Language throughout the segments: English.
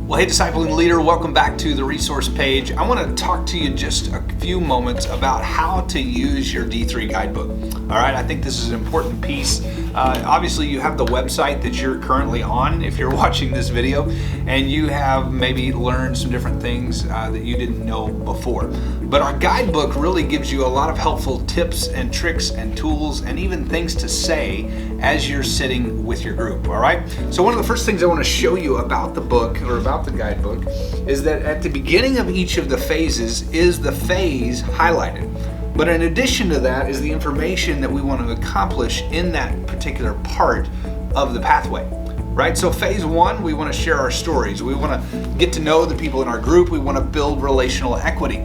Well, hey, discipling leader, welcome back to the resource page. I want to talk to you just a few moments about how to use your D3 Guidebook. All right, I think this is an important piece. Obviously, you have the website that you're currently on if you're watching this video, and you have maybe learned some different things that you didn't know before. But our guidebook really gives you a lot of helpful tips and tricks and tools and even things to say as you're sitting with your group, all right? So one of the first things I want to show you about the book or about the guidebook is that at the beginning of each of the phases is the phase highlighted. But in addition to that is the information that we want to accomplish in that particular part of the pathway, right? So phase one, we want to share our stories. We want to get to know the people in our group. We want to build relational equity.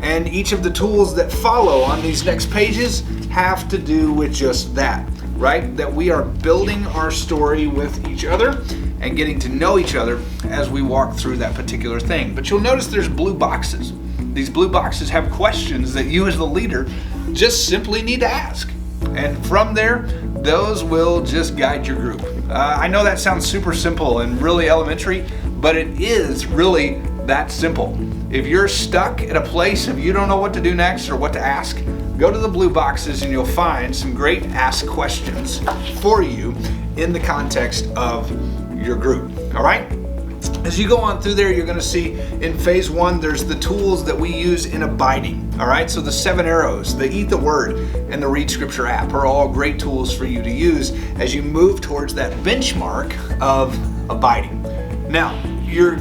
And each of the tools that follow on these next pages have to do with just that, right? That we are building our story with each other and getting to know each other as we walk through that particular thing. But you'll notice there's blue boxes. These blue boxes have questions that you as the leader just simply need to ask. And from there, those will just guide your group. I know that sounds super simple and really elementary, but it is really that simple. If you're stuck at a place of you don't know what to do next or what to ask, go to the blue boxes and you'll find some great ask questions for you in the context of your group, all right? As you go on through there, you're going to see in phase one, there's the tools that we use in abiding, all right? So the 7 arrows, the Eat the Word, and the Read Scripture app are all great tools for you to use as you move towards that benchmark of abiding. Now, you're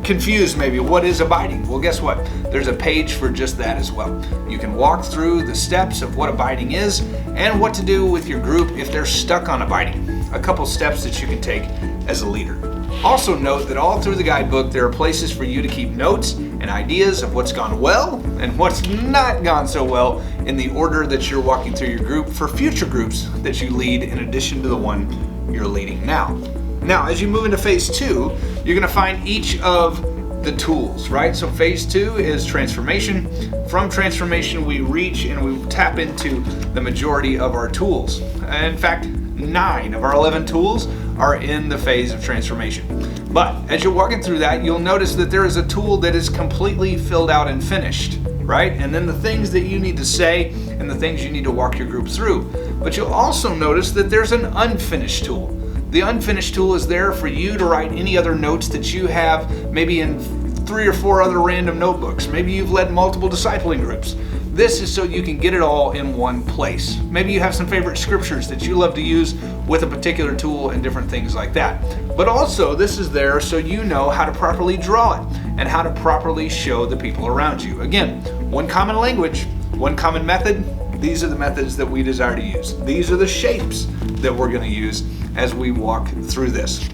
confused maybe, what is abiding? Well, guess what? There's a page for just that as well. You can walk through the steps of what abiding is and what to do with your group if they're stuck on abiding. A couple steps that you can take as a leader. Also note that all through the guidebook, there are places for you to keep notes and ideas of what's gone well and what's not gone so well in the order that you're walking through your group for future groups that you lead in addition to the one you're leading now. Now, as you move into phase two, you're going to find each of the tools, right? So phase two is transformation. From transformation, we reach and we tap into the majority of our tools. In fact, 9 of our 11 tools are in the phase of transformation. But as you're walking through that, you'll notice that there is a tool that is completely filled out and finished, right? And then the things that you need to say and the things you need to walk your group through. But you'll also notice that there's an unfinished tool. The unfinished tool is there for you to write any other notes that you have, maybe in 3 or 4 other random notebooks. Maybe you've led multiple discipling groups. This is so you can get it all in one place. Maybe you have some favorite scriptures that you love to use with a particular tool and different things like that. But also, this is there so you know how to properly draw it and how to properly show the people around you. Again, one common language, one common method. These are the methods that we desire to use. These are the shapes that we're going to use as we walk through this.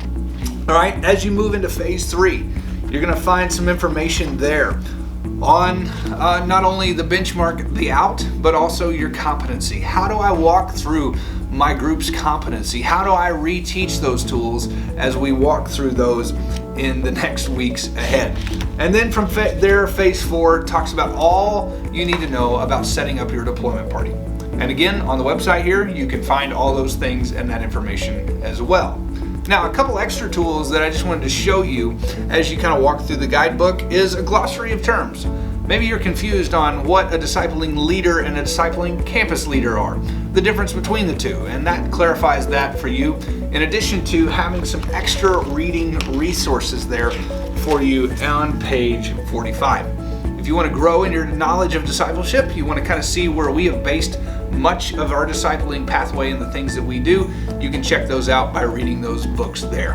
All right, as you move into phase 3, you're going to find some information there on not only the benchmark, the out, but also your competency. How do I walk through my group's competency? How do I reteach those tools as we walk through those in the next weeks ahead? And then from there, phase 4 talks about all you need to know about setting up your deployment party. And again, on the website here, you can find all those things and that information as well. Now, a couple extra tools that I just wanted to show you as you kind of walk through the guidebook is a glossary of terms. Maybe you're confused on what a discipling leader and a discipling campus leader are, the difference between the two, and that clarifies that for you, in addition to having some extra reading resources there for you on page 45. If you want to grow in your knowledge of discipleship, you want to kind of see where we have based much of our discipling pathway and the things that we do, you can check those out by reading those books there.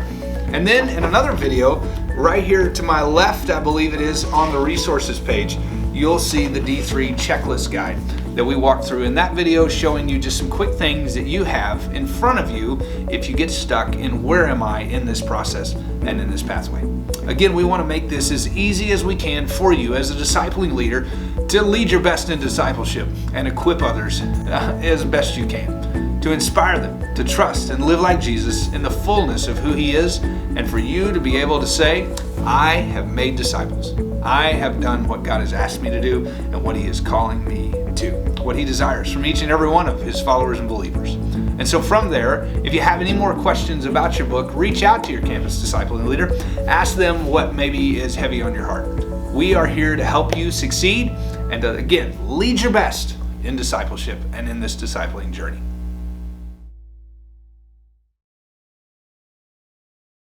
And then in another video, right here to my left, I believe it is, on the resources page, you'll see the D3 checklist guide that we walked through in that video, showing you just some quick things that you have in front of you if you get stuck in where am I in this process and in this pathway. Again, we want to make this as easy as we can for you as a discipling leader to lead your best in discipleship and equip others as best you can, to inspire them to trust and live like Jesus in the fullness of who He is, and for you to be able to say, I have made disciples. I have done what God has asked me to do and what He is calling me to, what He desires from each and every one of His followers and believers. And so from there, if you have any more questions about your book, reach out to your campus discipling leader. Ask them what maybe is heavy on your heart. We are here to help you succeed and to, again, lead your best in discipleship and in this discipling journey.